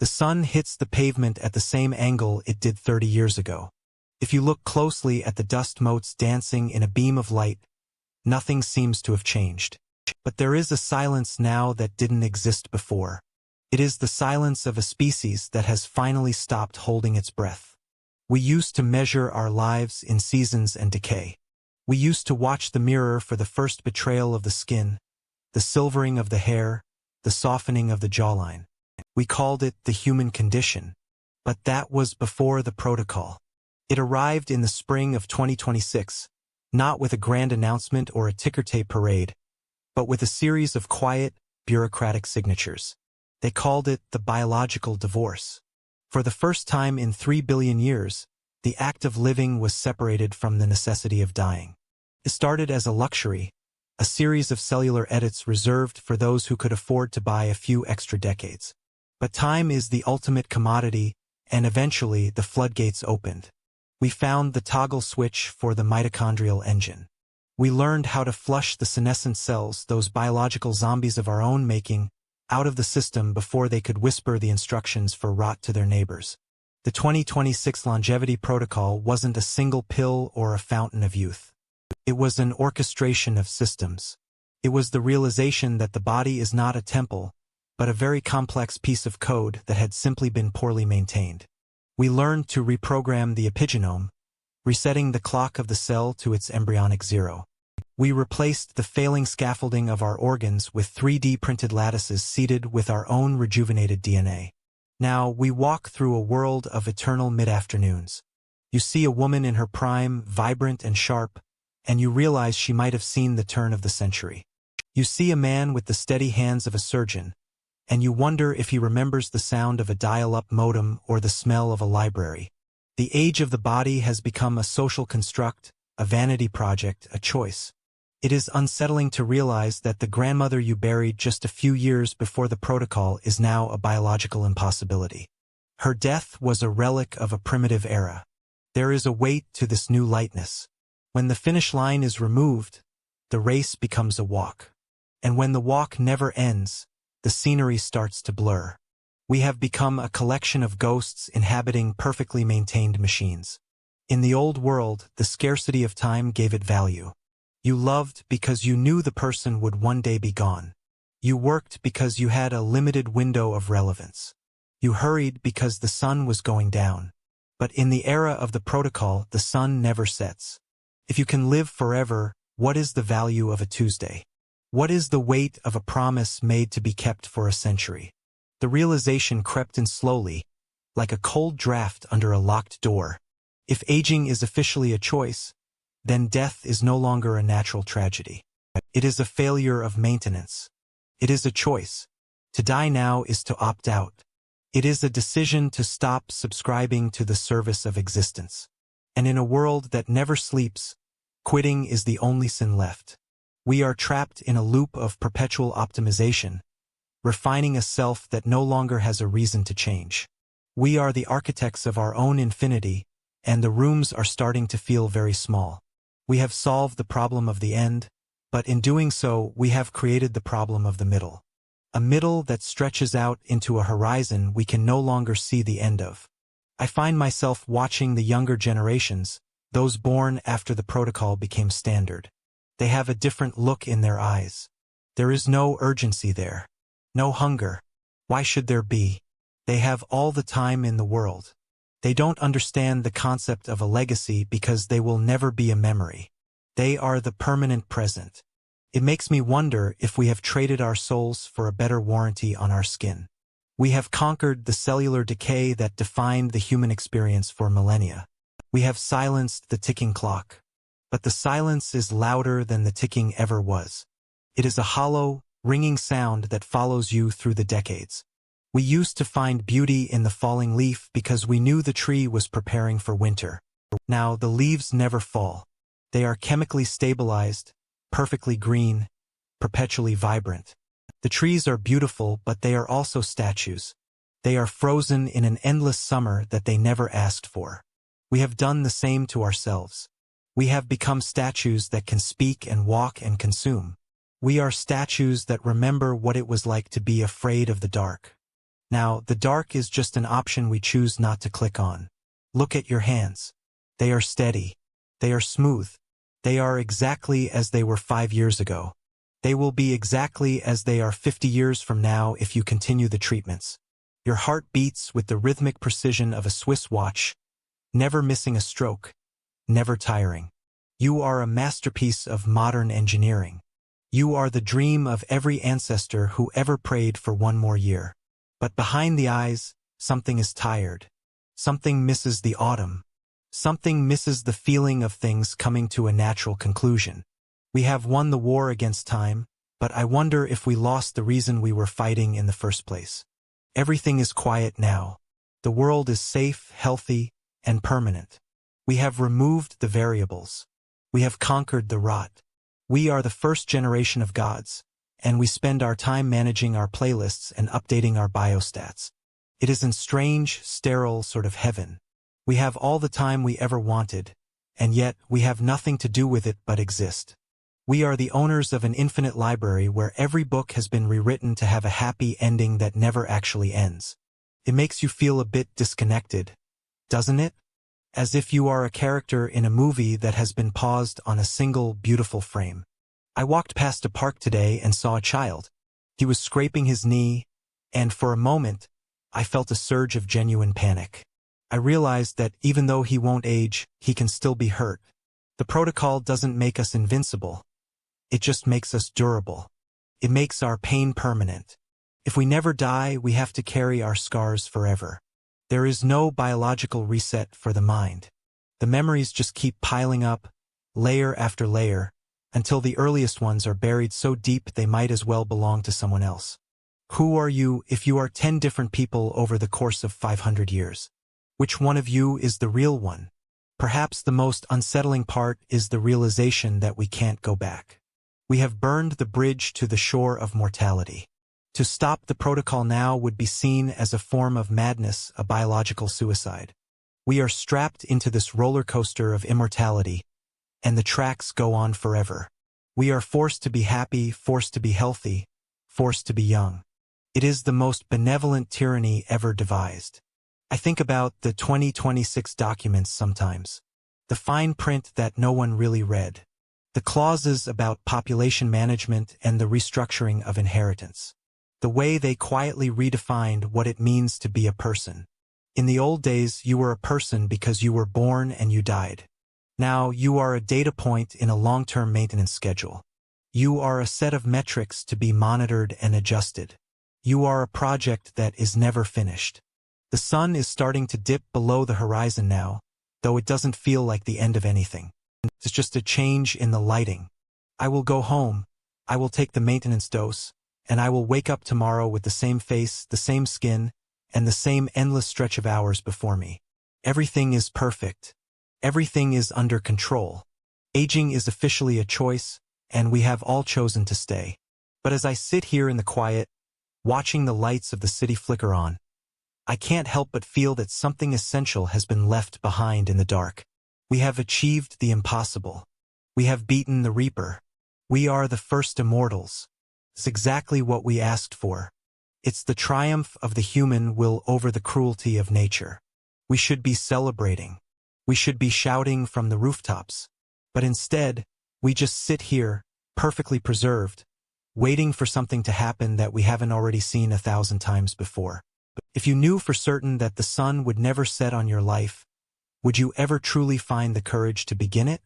The sun hits the pavement at the same angle it did 30 years ago. If you look closely at the dust motes dancing in a beam of light, nothing seems to have changed. But there is a silence now that didn't exist before. It is the silence of a species that has finally stopped holding its breath. We used to measure our lives in seasons and decay. We used to watch the mirror for the first betrayal of the skin, the silvering of the hair, the softening of the jawline. We called it the human condition, but that was before the protocol. It arrived in the spring of 2026, not with a grand announcement or a ticker-tape parade, but with a series of quiet, bureaucratic signatures. They called it the biological divorce. For the first time in 3 billion years, the act of living was separated from the necessity of dying. It started as a luxury, a series of cellular edits reserved for those who could afford to buy a few extra decades. But time is the ultimate commodity, and eventually the floodgates opened. We found the toggle switch for the mitochondrial engine. We learned how to flush the senescent cells, those biological zombies of our own making, out of the system before they could whisper the instructions for rot to their neighbors. The 2026 longevity protocol wasn't a single pill or a fountain of youth. It was an orchestration of systems. It was the realization that the body is not a temple, but a very complex piece of code that had simply been poorly maintained. We learned to reprogram the epigenome, resetting the clock of the cell to its embryonic zero. We replaced the failing scaffolding of our organs with 3D printed lattices seeded with our own rejuvenated DNA. Now we walk through a world of eternal mid-afternoons. You see a woman in her prime, vibrant and sharp, and you realize she might have seen the turn of the century. You see a man with the steady hands of a surgeon, and you wonder if he remembers the sound of a dial-up modem or the smell of a library. The age of the body has become a social construct, a vanity project, a choice. It is unsettling to realize that the grandmother you buried just a few years before the protocol is now a biological impossibility. Her death was a relic of a primitive era. There is a weight to this new lightness. When the finish line is removed, the race becomes a walk. And when the walk never ends, the scenery starts to blur. We have become a collection of ghosts inhabiting perfectly maintained machines. In the old world, the scarcity of time gave it value. You loved because you knew the person would one day be gone. You worked because you had a limited window of relevance. You hurried because the sun was going down. But in the era of the protocol, the sun never sets. If you can live forever, what is the value of a Tuesday? What is the weight of a promise made to be kept for a century? The realization crept in slowly, like a cold draft under a locked door. If aging is officially a choice, then death is no longer a natural tragedy. It is a failure of maintenance. It is a choice. To die now is to opt out. It is a decision to stop subscribing to the service of existence. And in a world that never sleeps, quitting is the only sin left. We are trapped in a loop of perpetual optimization, refining a self that no longer has a reason to change. We are the architects of our own infinity, and the rooms are starting to feel very small. We have solved the problem of the end, but in doing so, we have created the problem of the middle. A middle that stretches out into a horizon we can no longer see the end of. I find myself watching the younger generations, those born after the protocol became standard. They have a different look in their eyes. There is no urgency there. No hunger. Why should there be? They have all the time in the world. They don't understand the concept of a legacy because they will never be a memory. They are the permanent present. It makes me wonder if we have traded our souls for a better warranty on our skin. We have conquered the cellular decay that defined the human experience for millennia. We have silenced the ticking clock. But the silence is louder than the ticking ever was. It is a hollow, ringing sound that follows you through the decades. We used to find beauty in the falling leaf because we knew the tree was preparing for winter. Now the leaves never fall. They are chemically stabilized, perfectly green, perpetually vibrant. The trees are beautiful, but they are also statues. They are frozen in an endless summer that they never asked for. We have done the same to ourselves. We have become statues that can speak and walk and consume. We are statues that remember what it was like to be afraid of the dark. Now, the dark is just an option we choose not to click on. Look at your hands. They are steady. They are smooth. They are exactly as they were 5 years ago. They will be exactly as they are 50 years from now if you continue the treatments. Your heart beats with the rhythmic precision of a Swiss watch, never missing a stroke, never tiring. You are a masterpiece of modern engineering. You are the dream of every ancestor who ever prayed for one more year. But behind the eyes, something is tired. Something misses the autumn. Something misses the feeling of things coming to a natural conclusion. We have won the war against time, but I wonder if we lost the reason we were fighting in the first place. Everything is quiet now. The world is safe, healthy, and permanent. We have removed the variables. We have conquered the rot. We are the first generation of gods, and we spend our time managing our playlists and updating our biostats. It is a strange, sterile sort of heaven. We have all the time we ever wanted, and yet we have nothing to do with it but exist. We are the owners of an infinite library where every book has been rewritten to have a happy ending that never actually ends. It makes you feel a bit disconnected, doesn't it? As if you are a character in a movie that has been paused on a single beautiful frame. I walked past a park today and saw a child. He was scraping his knee, and for a moment, I felt a surge of genuine panic. I realized that even though he won't age, he can still be hurt. The protocol doesn't make us invincible. It just makes us durable. It makes our pain permanent. If we never die, we have to carry our scars forever. There is no biological reset for the mind. The memories just keep piling up, layer after layer, until the earliest ones are buried so deep they might as well belong to someone else. Who are you if you are 10 different people over the course of 500 years? Which one of you is the real one? Perhaps the most unsettling part is the realization that we can't go back. We have burned the bridge to the shore of mortality. To stop the protocol now would be seen as a form of madness, a biological suicide. We are strapped into this roller coaster of immortality, and the tracks go on forever. We are forced to be happy, forced to be healthy, forced to be young. It is the most benevolent tyranny ever devised. I think about the 2026 documents sometimes. The fine print that no one really read. The clauses about population management and the restructuring of inheritance. The way they quietly redefined what it means to be a person. In the old days, you were a person because you were born and you died. Now, you are a data point in a long-term maintenance schedule. You are a set of metrics to be monitored and adjusted. You are a project that is never finished. The sun is starting to dip below the horizon now, though it doesn't feel like the end of anything. It's just a change in the lighting. I will go home, I will take the maintenance dose, and I will wake up tomorrow with the same face, the same skin, and the same endless stretch of hours before me. Everything is perfect. Everything is under control. Aging is officially a choice, and we have all chosen to stay. But as I sit here in the quiet, watching the lights of the city flicker on, I can't help but feel that something essential has been left behind in the dark. We have achieved the impossible. We have beaten the Reaper. We are the first immortals. It's exactly what we asked for. It's the triumph of the human will over the cruelty of nature. We should be celebrating. We should be shouting from the rooftops. But instead, we just sit here, perfectly preserved, waiting for something to happen that we haven't already seen 1,000 times before. If you knew for certain that the sun would never set on your life, would you ever truly find the courage to begin it?